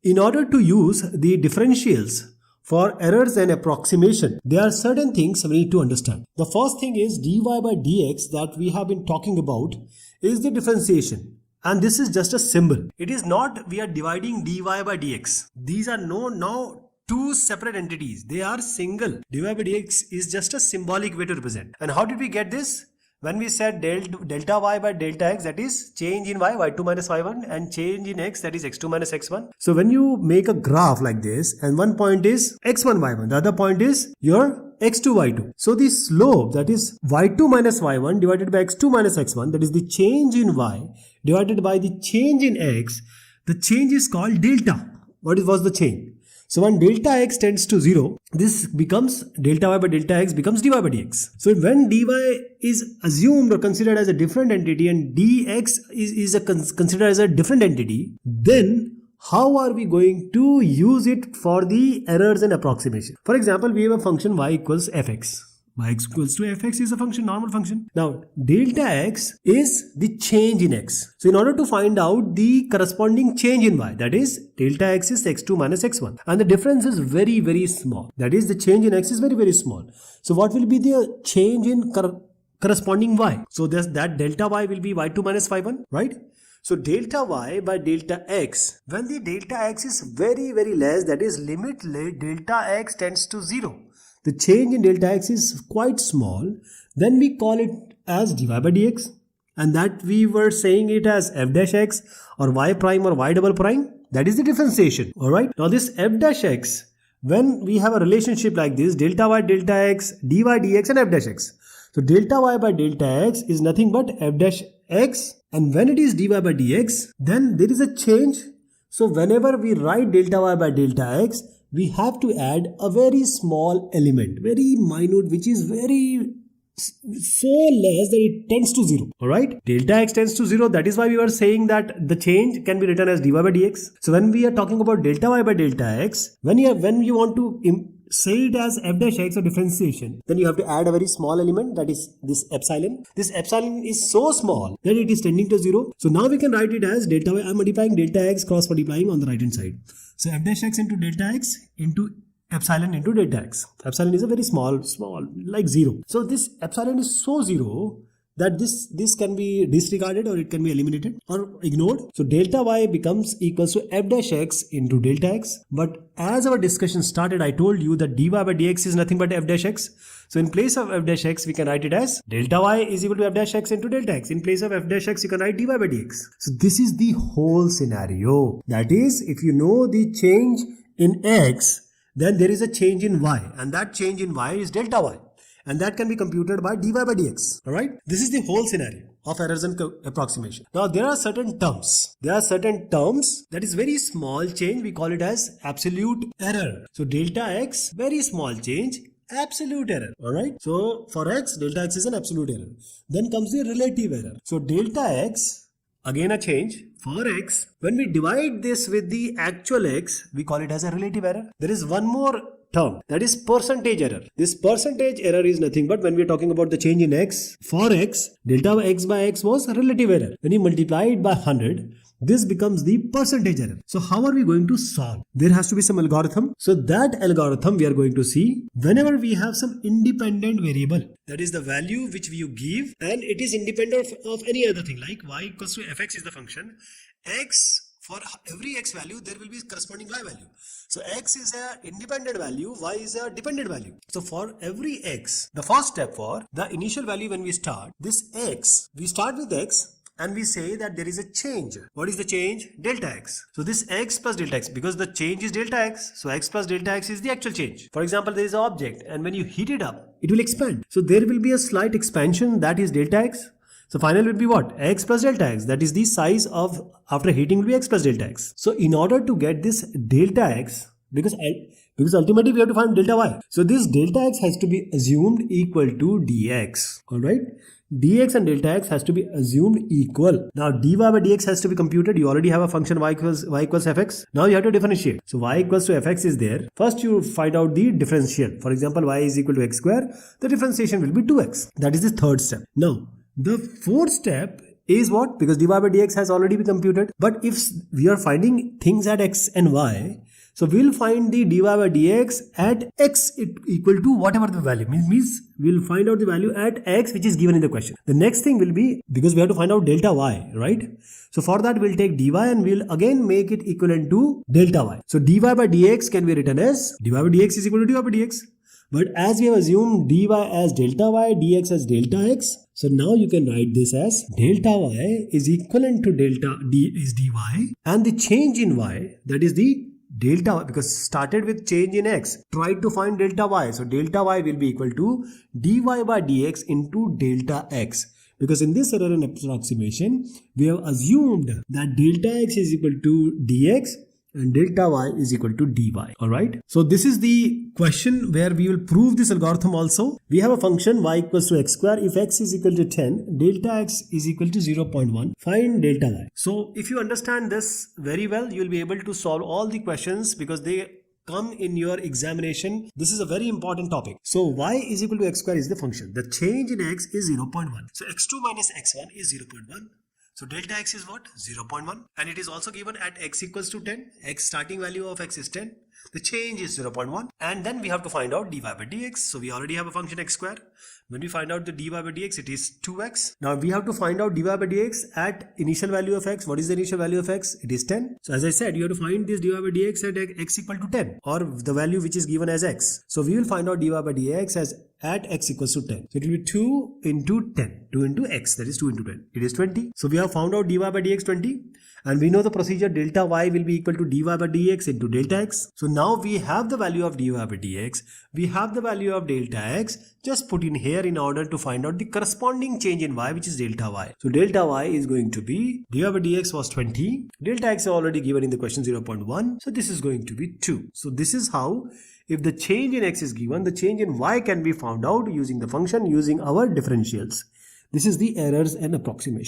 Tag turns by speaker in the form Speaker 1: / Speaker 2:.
Speaker 1: in order to use the differentials for errors and approximation, there are certain things we need to understand. The first thing is dy by dx that we have been talking about is the differentiation. And this is just a symbol. It is not we are dividing dy by dx. These are now two separate entities. They are single. Dy by dx is just a symbolic way to represent. And how did we get this? When we said delta y by delta x, that is change in y, y2 minus y1, and change in x, that is x2 minus x1. So when you make a graph like this, and one point is x1 y1, the other point is your x2 y2. So the slope, that is y2 minus y1 divided by x2 minus x1, that is the change in y divided by the change in x, the change is called delta. What was the change? So when delta x tends to 0, this becomes delta y by delta x becomes dy by dx. So when dy is assumed or considered as a different entity and dx is considered as a different entity, then how are we going to use it for the errors and approximation? For example, we have a function y equals fx. Y equals to fx is a function, normal function. Now, delta x is the change in x. So, in order to find out the corresponding change in y, that is delta x is x2 minus x1. And the difference is very, very small. That is the change in x is very, very small. So, what will be the change in corresponding y? So, that delta y will be y2 minus y1, right? So, delta y by delta x, when the delta x is very, very less, that is limit delta x tends to 0. The change in delta x is quite small, then we call it as dy by dx, and that we were saying it as f dash x or y prime or y double prime. That is the differentiation. Alright. Now this f dash x, when we have a relationship like this, delta y delta x, dy dx and f dash x. So delta y by delta x is nothing but f dash x, and when it is dy by dx, then there is a change. So whenever we write delta y by delta x, we have to add a very small element, very minute, which is very so less that it tends to 0. Alright, delta x tends to 0. That is why we were saying that the change can be written as dy by dx. So when we are talking about delta y by delta x, when you want to say it as f dash x or differentiation, then you have to add a very small element, that is this epsilon. This epsilon is so small that it is tending to 0. So now we can write it as delta y. I am multiplying delta x cross multiplying on the right hand side. So f dash x into delta x into epsilon into delta x. Epsilon is a very small, like 0. So this epsilon is so 0 that this can be disregarded or it can be eliminated or ignored. So delta y becomes equals to f dash x into delta x. But as our discussion started, I told you that dy by dx is nothing but f dash x. So in place of f dash x, we can write it as delta y is equal to f dash x into delta x. In place of f dash x, you can write dy by dx. So this is the whole scenario. That is, if you know the change in x, then there is a change in y, and that change in y is delta y. And that can be computed by dy by dx. Alright? This is the whole scenario of errors and approximation. Now there are certain terms. That is very small change. We call it as absolute error. So delta x, very small change, absolute error. Alright? So for x, delta x is an absolute error. Then comes the relative error. So delta x, again a change. For x, when we divide this with the actual x, we call it as a relative error. There is one more term, that is percentage error. This percentage error is nothing but when we are talking about the change in x, for x, delta x by x was a relative error. When you multiply it by 100, this becomes the percentage error. So how are we going to solve? There has to be some algorithm. So that algorithm we are going to see whenever we have some independent variable. That is the value which you give, and it is independent of any other thing, like y equals to fx is the function. X, for every x value, there will be corresponding y value. So x is a independent value, y is a dependent value. So for every x, the first step for the initial value when we start, this x, we start with x and we say that there is a change. What is the change? Delta x. So this x plus delta x, because the change is delta x, so x plus delta x is the actual change. For example, there is an object and when you heat it up, it will expand. So there will be a slight expansion, that is delta x. So final will be what? X plus delta x. That is the size of after heating will be x plus delta x. So in order to get this delta x, because ultimately we have to find delta y. So this delta x has to be assumed equal to dx. Alright. Dx and delta x has to be assumed equal. Now dy by dx has to be computed. You already have a function y equals fx. Now you have to differentiate. So y equals to fx is there. First you find out the differential. For example, y is equal to x square. The differentiation will be 2x. That is the third step. Now the fourth step is what? Because dy by dx has already been computed. But if we are finding things at x and y, so we'll find the dy by dx at x equal to whatever the value means we'll find out the value at x which is given in the question. The next thing will be, because we have to find out delta y, right? So for that we'll take dy and we'll again make it equivalent to delta y. So dy by dx can be written as dy by dx is equal to dy by dx. But as we have assumed dy as delta y, dx as delta x, so now you can write this as delta y is equivalent to delta d is dy, and the change in y, that is the delta y, because started with change in x, tried to find delta y. So delta y will be equal to dy by dx into delta x. Because in this error and approximation, we have assumed that delta x is equal to dx and delta y is equal to dy. Alright. So this is the question where we will prove this algorithm also. We have a function y equals to x square. If x is equal to 10, delta x is equal to 0.1. Find delta y. So if you understand this very well, you will be able to solve all the questions because they come in your examination. This is a very important topic. So y is equal to x square is the function. The change in x is 0.1. So x2 minus x1 is 0.1. So delta x is what? 0.1. And it is also given at x equals to 10. X starting value of x is 10. The change is 0.1. And then we have to find out dy by dx. So we already have a function x square. When we find out the dy by dx, it is 2x. Now we have to find out dy by dx at initial value of x. What is the initial value of x? It is 10. So as I said, you have to find this dy by dx at x equal to 10, or the value which is given as x. So we will find out dy by dx as at x equals to 10. So it will be 2 into 10. 2 into x, that is 2 into 10. It is 20. So we have found out dy by dx 20. And we know the procedure delta y will be equal to dy by dx into delta x. So now we have the value of dy by dx. We have the value of delta x. Just put in here in order to find out the corresponding change in y, which is delta y. So delta y is going to be dy by dx was 20. Delta x is already given in the question 0.1. So this is going to be 2. So this is how, if the change in x is given, the change in y can be found out using the function, using our differentials. This is the errors and approximation.